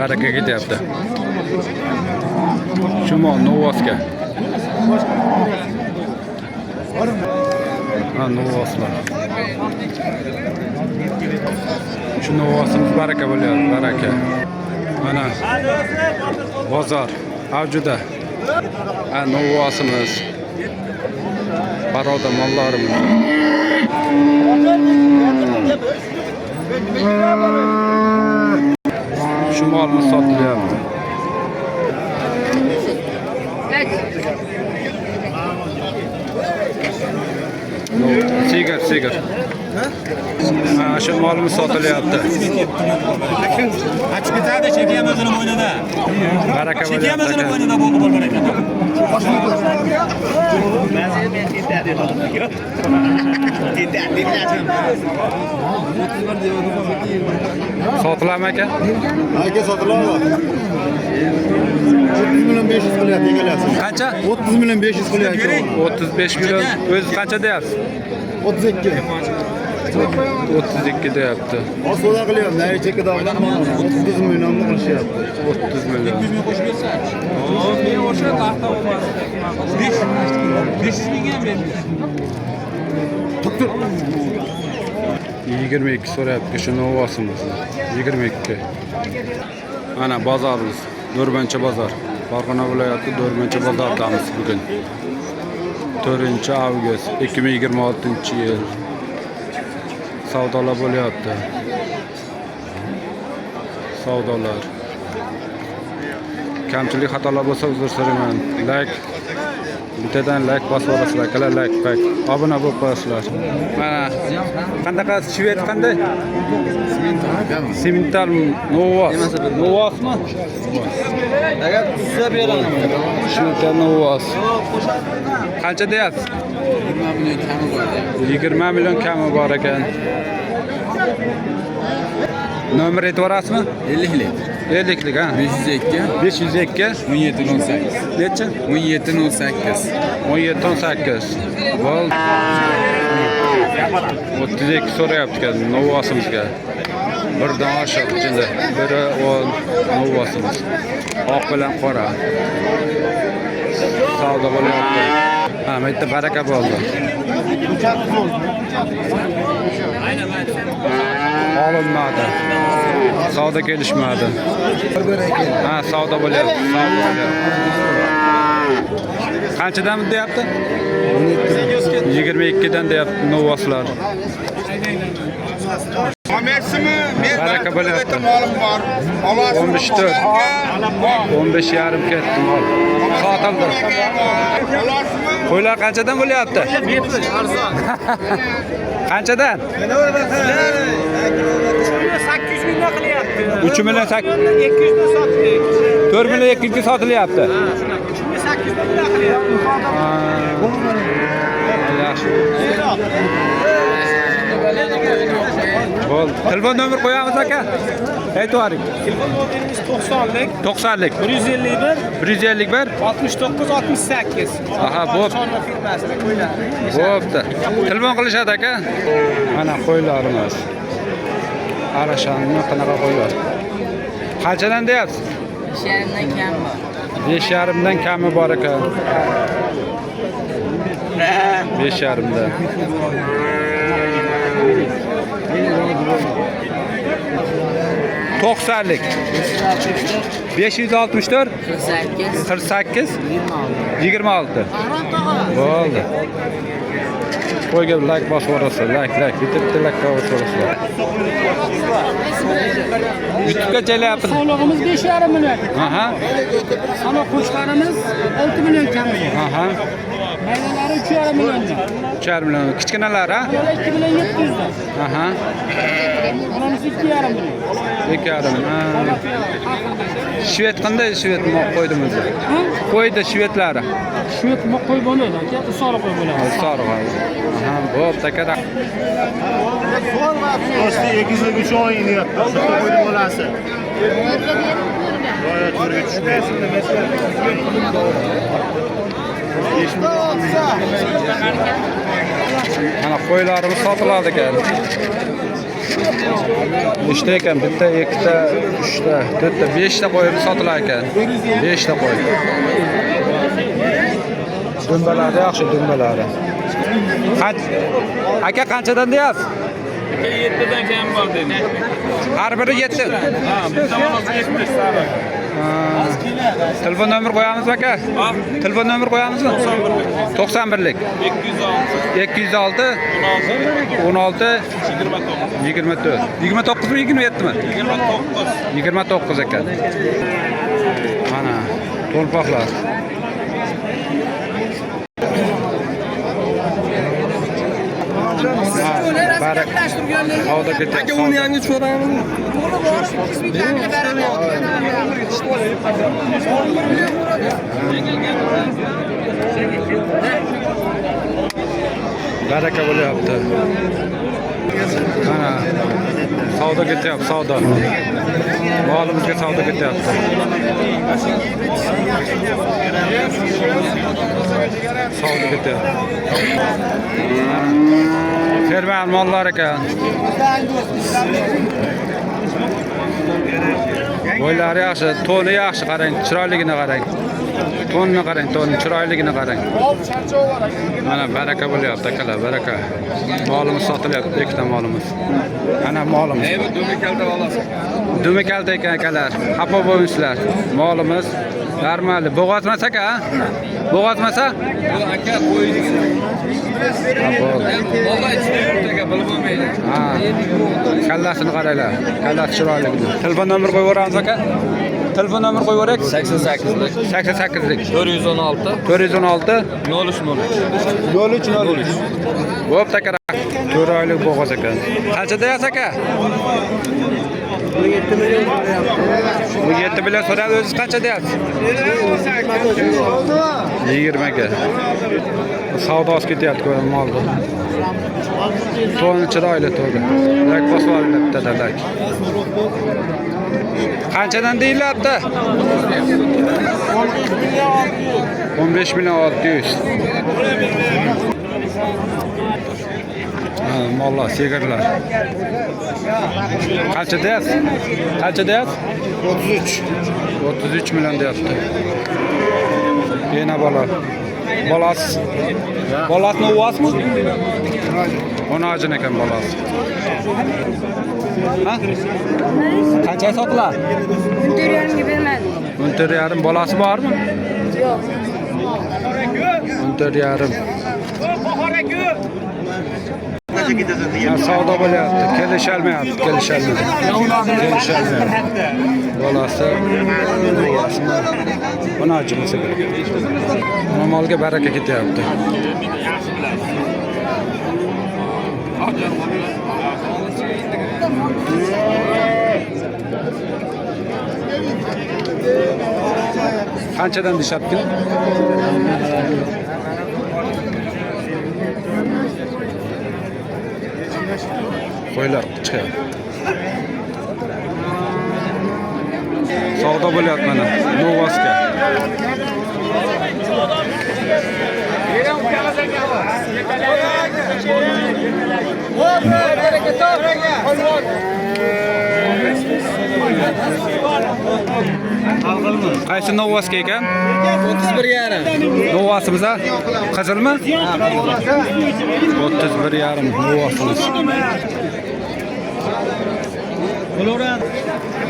baraka ketyapti. Shumol Novosga. Ha, Novoslar. Shu Novosimiz baraka bo'lyapti, baraka. Mana bozor avjuda. Ha, Novosimiz. Baroda mollarimiz. Shu molimiz sotilyapti. Sigir. Ha, shu molimiz sotilyapti. Açık ketadi, chekiyamizning bo'ynida. Baraka bo'lyapti. Chekiyamizning bo'ynida bo'ldi bo'lgan ekan. Sotiladimi aka? Aka sotiladi. 30 milyon 500 qilyapti egalasi. Qancha? 30 milyon 500 qilyapti. 35 million. O'zi qancha deyapsiz? 32. 32 deyapti. Osoda qilyapti. Nari chekada bilan 30 milyon qilishyapti. 30 million. 100 ming qo'shib bersa. Men o'sha qarta olmaz. 500 mingga ham bermaysiz. 22 so'rayapti shu Novosimiz. 22. Mana bozorimiz. Do'rmancha bozor. Farg'ona viloyati Do'rmancha bozoridamiz bugun. 4-avgust 2026-yil. Savdolar bo'lyapti. Savdolar. Kamchilik xatolar bo'lsa uzr so'rayman. Like bittadan like bosib o'rasizlar, akalar like qo'ying. Obuna bo'lib qo'yasizlar. Mana qanaqa shved qanday? Simental Novos. Novosmi? Agar tuzsa beraman. Simental Novos. Qancha deyapsiz? 20 million kami bor ekan. Nomer aytvorasizmi? 50lik. 50lik ha. 502 502 1718. necha? 1718. 1718. Bo'ldi. 32 so'rayapti ekan Novosimizga. Birdan oshiq ichida. Biri o Novosimiz. Oq bilan qora. Savdo bo'lyapti. Ha, bitta baraka bo'ldi. Olinmadi. Savdo kelishmadi. Ha, savdo bo'lyapti. Savdo bo'lyapti. Qanchadan deyapti? 22 dan deyapti Novoslar. Baraka bo'lyapti. 15 yarim ketdi mol. Sotildi. Qo'ylar qanchadan bo'lyapti? Qanchadan? 800 mingdan qilyapti. 3 million 200 dan sotdik. 4 million 200 sotilyapti. 800 mingdan qilyapti. Yaxshi. Bo'ldi. Telefon nomer qo'yamiz aka. Aytvoring. Telefon nomerimiz 90lik 90lik 151 151 69 68. Aha, bo'p. Chorva firmasida qo'ylar. Bo'pti. Telefon qilishadi aka. Mana qo'ylarimiz. Arashanni qanaqa qo'ylar? Qanchadan deyapsiz? 5,5dan kam bor. 5,5dan kami bor ekan. 5,5dan. To'qsonlik 564 48 26. Bo'ldi. Qo'yga like bosib o'rasizlar. Like bitta like bosib o'rasizlar. YouTube'ga joylayapmiz. So'lig'imiz 5,5 million. Aha. Sanoq qo'shlarimiz 6 million kam. Aha. Maydalari 3,5 million. 3,5 million. Kichkinalar ha? 2 million 700 dan. Aha. Bunamiz 2,5 million. 2,5. Shved qanday shved qo'ydimiz? Qo'ydi shvedlari. Shved qo'y bo'lmaydi aka, sariq qo'y bo'ladi. Sariq. Aha, bo'pti aka. Osti 203 oy deyapti. Qo'ydi bolasi. Voy, to'rga tushmaysin. Mana qo'ylarimiz sotiladi ekan. Nechta ekan? Bitta, ikkita, uchta, to'rtta, beshta qo'yib sotilar ekan. Beshta qo'y. Dumbalari yaxshi, dumbalari. Aka qanchadan deyapsiz? 7 dan kam bor dedi. Har biri 7. Ha, bitta bolasi 70 sariq. Telefon nomer qo'yamizmi aka? Telefon nomer qo'yamizmi? 91lik. 206 16 24. 29 mi 27 mi? 29 ekan. Mana to'lpoqlar. Barak. Havada ketyapti. Aka uni yangi cho'ramiz. Baraka bo'lyapti. Mana savdo ketyapti, savdo. Molimizga savdo ketyapti. Savdo ketyapti. Fermer mollar ekan. Bo'ylari yaxshi, to'ni yaxshi, qarang, chiroyligini qarang. To'nni qarang, to'nni chiroyligini qarang. Mana baraka bo'lyapti akalar, baraka. Molimiz sotilyapti, ikkita molimiz. Ana molimiz. Dumi kalta olasiz. Dumi kalta ekan akalar. Xafa bo'lmaysizlar. Molimiz normal. Bo'g'azmasa aka? Bo'g'azmasa? Bu aka qo'ydigan. Vallahi ichida bilib bo'lmaydi. Ha. Kallasini qaranglar. Kallasi chiroyli. Telefon nomer qo'yib yuboramiz aka. Telefon nomer qo'yib yuborak. 88lik 88lik 416 416 0303. Bo'pti aka. 4 oylik bo'g'oz ekan. Qancha deyapsiz aka? 17 million so'radi, o'zingiz qancha deyapsiz? 20 ga. Savdosi ketyapti molda. To'ni chiroyli to'g'ri. Lak bosib bitta lak. Qanchadan deyilyapti? 15 million 600. Mollar, sigirlar. Qancha deyapsiz? Qancha deyapsiz? 33. 33 million deyapti. Yana bola. Bolasi. Bolasini uvasmi? Ona ajin ekan bolasi. Ha? Qancha sotilar? 4,5 ga bermadim. 14,5 bolasi bormi? Yo'q. 14,5. Savdo bo'lyapti, kelisholmayapti, kelisholmaydi. Bolasi, buni ajimasa kerak. Mana molga baraka ketyapti. Qanchadan deyapti? Qo'ylar chiqyapti. Savdo bo'lyapti mana Novosga. Qaysi Novosga ekan? 31,5. Novosimiz a? Qizilmi? 31,5 Novosimiz.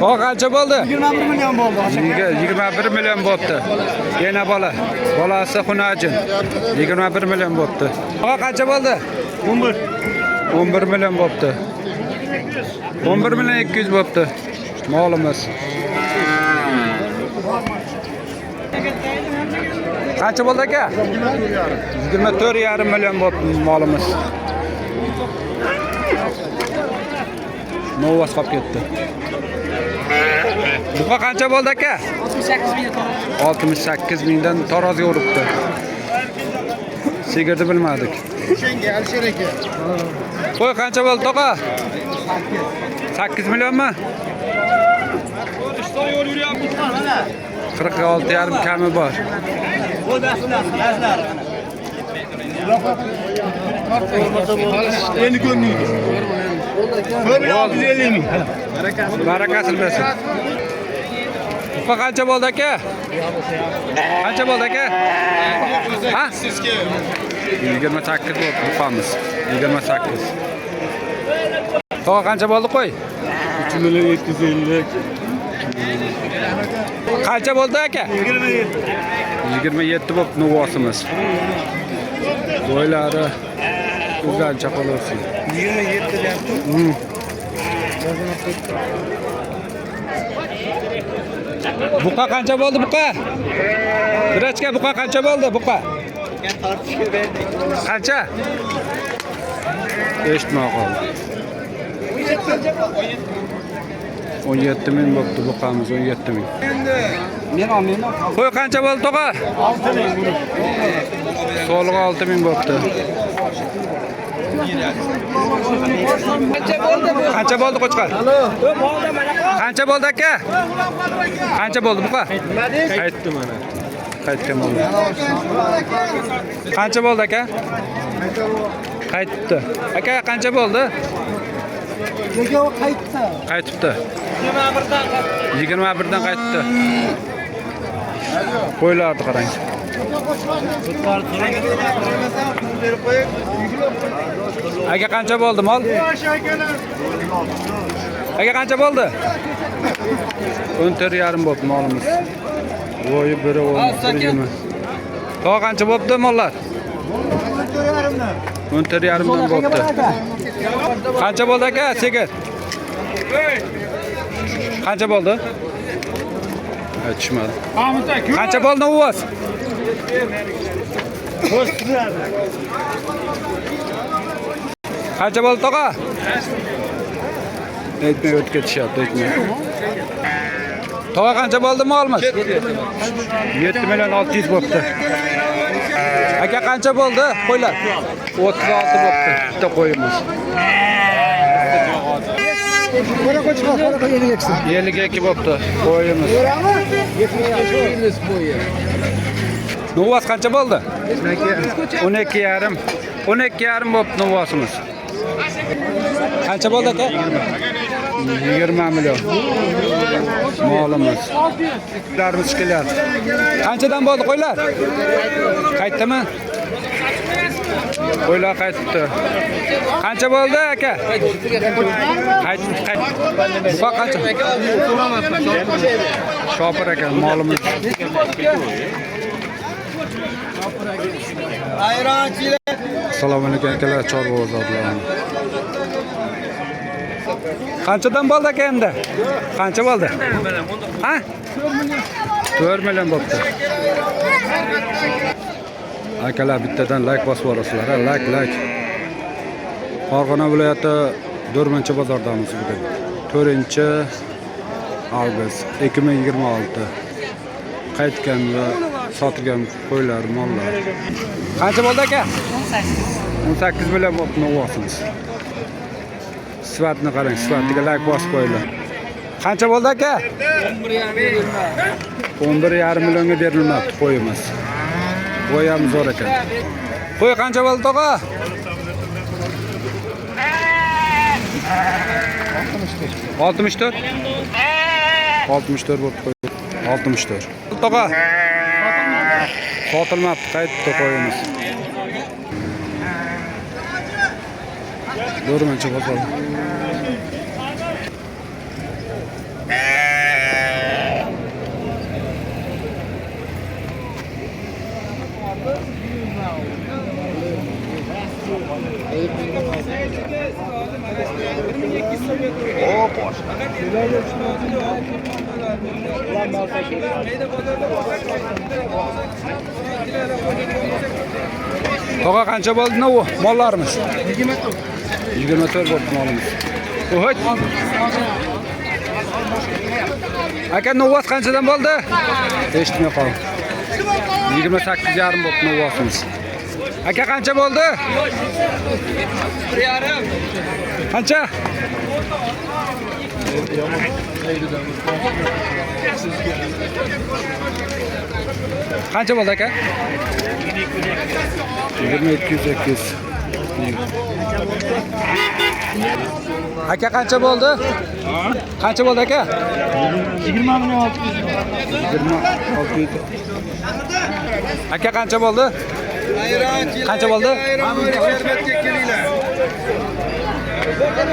O qancha bo'ldi? 21 million bo'ldi. 21 million bo'pti. Yana bola. Bolasi xunajin. 21 million bo'pti. O qancha bo'ldi? 11. 11 million bo'pti. 11 million 200 bo'pti. Molimiz. Qancha bo'ldi aka? 24,5 million bo'pti molimiz. Novas qolib ketdi. Bu qancha bo'ldi aka? 68 ming. 68 mingdan taroziga uribdi. Sigirni bilmadik. Senga Alisher aka. Qo'y qancha bo'ldi to'qa? 8 millionmi? 46,5 kami bor. Endi ko'rmaydi. Böyle 650 ming. Barakasini bersin. Buqa qancha bo'ldi aka? Qancha bo'ldi aka? Ha? 28 bo'ldi buqamiz. 28. To'g'a qancha bo'ldi qo'y? 3 million 750. Qancha bo'ldi aka? 27 bo'lib nuvosimiz. Qo'ylari o'zgancha qolaversin. 27 deyapti. Buqa qancha bo'ldi buqa? Birachka buqa qancha bo'ldi buqa? Qancha? Eshitmay qoldi. 17 ming bo'pti buqamiz 17 ming. Qo'y qancha bo'ldi to'g'a? 6 ming. So'lg'i 6 ming bo'pti. Qancha bo'ldi qo'chqar? Qancha bo'ldi aka? Qancha bo'ldi buqa? Qaytdi mana. Qaytgan bo'ldi. Qancha bo'ldi aka? Qaytdi. Aka qancha bo'ldi? Qaytibdi. 21 dan qaytdi. Qo'ylarni qarang. Aka qancha bo'ldi mol? Aka qancha bo'ldi? 14,5 bo'ldi molimiz. Voyi biri olmuş. To'a qancha bo'ldi mollar? 14,5 dan bo'ldi. Qancha bo'ldi aka? Sigir. Qancha bo'ldi? Aytishmadi. Qancha bo'ldi uvos? Qancha bo'ldi to'g'a? Aytmay o'tib ketishyapti, aytmay. To'g'a qancha bo'ldi molimiz? 7 million 600 bo'pti. Aka qancha bo'ldi? Qo'ylar. 36 bo'pti. Bitta qo'yimiz. 52 bo'pti. Qo'yimiz. Nuvos qancha bo'ldi? 12,5. 12,5 bo'pti nuvosimiz. Qancha bo'ldi aka? 20 million. Molimiz. Darimiz kelyapti. Qanchadan bo'ldi qo'ylar? Qaytdimi? Qo'ylar qaytdi. Qancha bo'ldi aka? Qaytdi. Buqa qancha? Shopir aka molimiz. Assalomu alaykum akalar, chorva ozodlar. Qanchadan bo'ldi aka endi? Qancha bo'ldi? Ha? 4 million bo'pti. Akalar bittadan like bosib yuborasizlar, ha, like. Farg'ona viloyati Do'rmancha bozordamiz bugun. 4-avgust 2026. Qaytgan va sotilgan qo'ylar, mollar. Qancha bo'ldi aka? 18 million bo'pti nuvosimiz. Sifatni qarang, sifatiga like bosib qo'yinglar. Qancha bo'ldi aka? 11,5 millionga berilmoqda qo'yimiz. Qo'y ham zo'r ekan. Qo'y qancha bo'ldi to'g'a? 64. 64 bo'ldi qo'y. 64. To'g'a. Sotilmabdi, qaytdi qo'yimiz. Do'rmancha bozor. To'g'a qancha bo'ldi bu mollarimiz? 24 bo'ldi molimiz. O't. Aka nuvos qanchadan bo'ldi? Eshitmay qoldim. 28,5 bo'ldi nuvosimiz. Aka qancha bo'ldi? 1,5. Qancha? Qancha bo'ldi aka? 22,8. Aka qancha bo'ldi? Qancha bo'ldi aka? 20 million 600. 2600. Aka qancha bo'ldi? Qancha bo'ldi?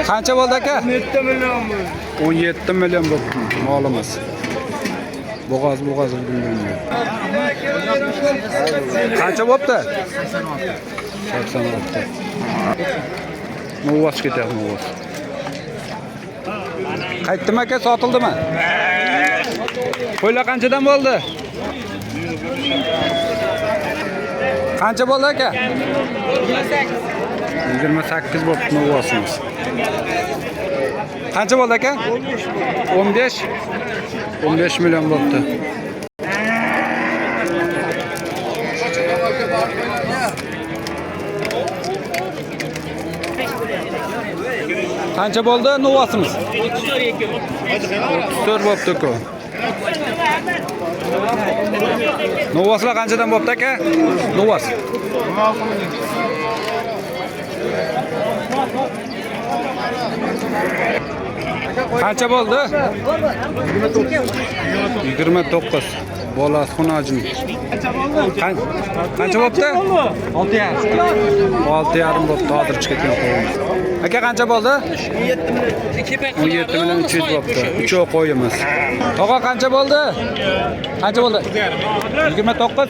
Qancha bo'ldi aka? 17 million. 17 million bo'ldi molimiz. Bo'g'oz bilmayman. Qancha bo'pti? 86. Muvos ketyapti, muvos. Qaytdimi aka, sotildimi? Qo'ylar qanchadan bo'ldi? Qancha bo'ldi aka? 28 bo'pti muvosimiz. Qancha bo'ldi aka? 15. 15 million bo'pti. Qancha bo'ldi nuvosimiz? 34 bo'pti-ku. Nuvoslar qanchadan bo'pti aka? Nuvos. Qancha bo'ldi? 29. Bolasi xunojin. Qancha bo'pti? 6,5 bo'pti. Hozir chiqib ketgan qo'yimiz. Aka qancha bo'ldi? 17 million 300 bo'pti. 3 qo'yimiz. Tog'a qancha bo'ldi? Qancha bo'ldi? 29.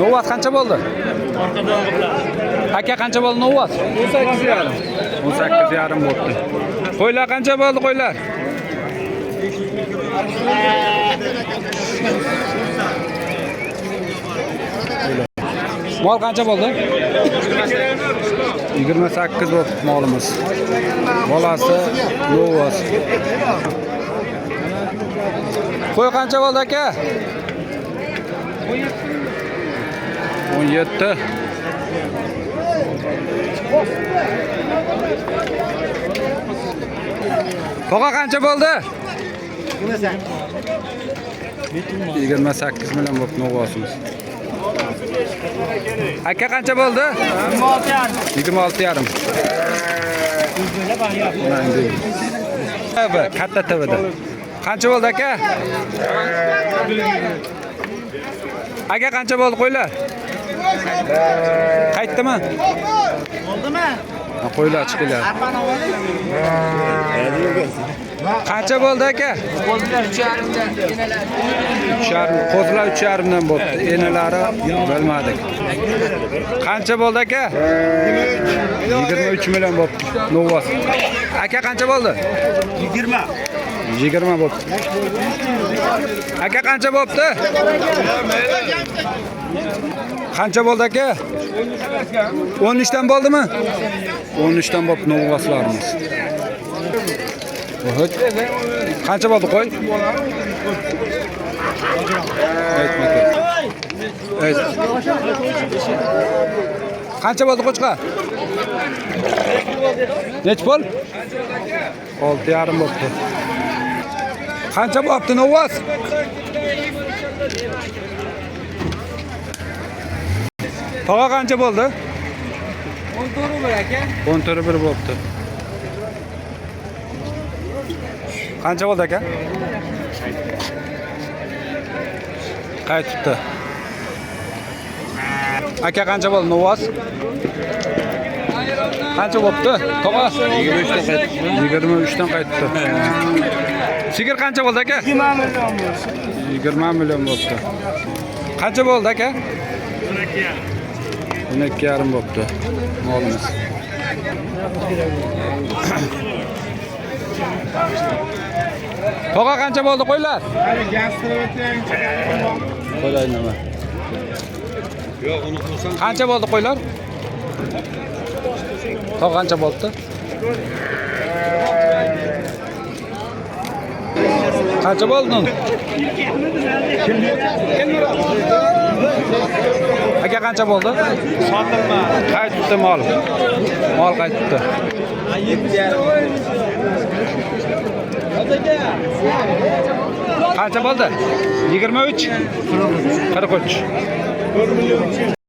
Novas qancha bo'ldi? Aka qancha bo'ldi Novas? 18,5. 18,5 bo'pti. Qo'ylar qancha bo'ldi qo'ylar? Mol qancha bo'ldi? 28 bo'pti molimiz. Bolasi Novas. Qo'y qancha bo'ldi aka? 17. Tog'a qancha bo'ldi? 28 million bo'pti novosimiz. Aka qancha bo'ldi? 26,5. Katta tavada. Qancha bo'ldi aka? Aka qancha bo'ldi qo'ylar? Qaytdimi? Bo'ldimi? Qo'ylar chiqdilar. Qancha bo'ldi aka? Qo'zilar 3,5 dan bo'pti. Enalari bilmadik. Qancha bo'ldi aka? 23 million bo'pti. Novos. Aka qancha bo'ldi? 20 bo'pti. Aka qancha bo'pti? Qancha bo'ldi aka? 13 dan bo'ldimi? 13 dan bo'pti novoslarimiz. Qancha bo'ldi qo'y? Qancha bo'ldi qo'chqa? Nech pul? 6,5 bo'pti. Qancha bo'pti novos? Tog'a qancha bo'ldi? 14 aka. 14 bo'pti. Qancha bo'ldi aka? Qaytibdi. Aka qancha bo'ldi novos? Qancha bo'pti? Tog'a 23 dan qaytdi. 23 dan qaytdi. Sigir qancha bo'ldi aka? 20 million. 20 million bo'pti. Qancha bo'ldi aka? 12,5 bo'pti. Molimiz. Tog'a qancha bo'ldi qo'ylar? Qo'ylar nima? Yo'q, uni qo'ysam. Qancha bo'ldi qo'ylar? Tog'a qancha bo'ldi? Qancha bo'ldi? Aka qancha bo'ldi? Sotilma. Qaytdi mol. Mol qaytdi. Qancha bo'ldi? 23. 43.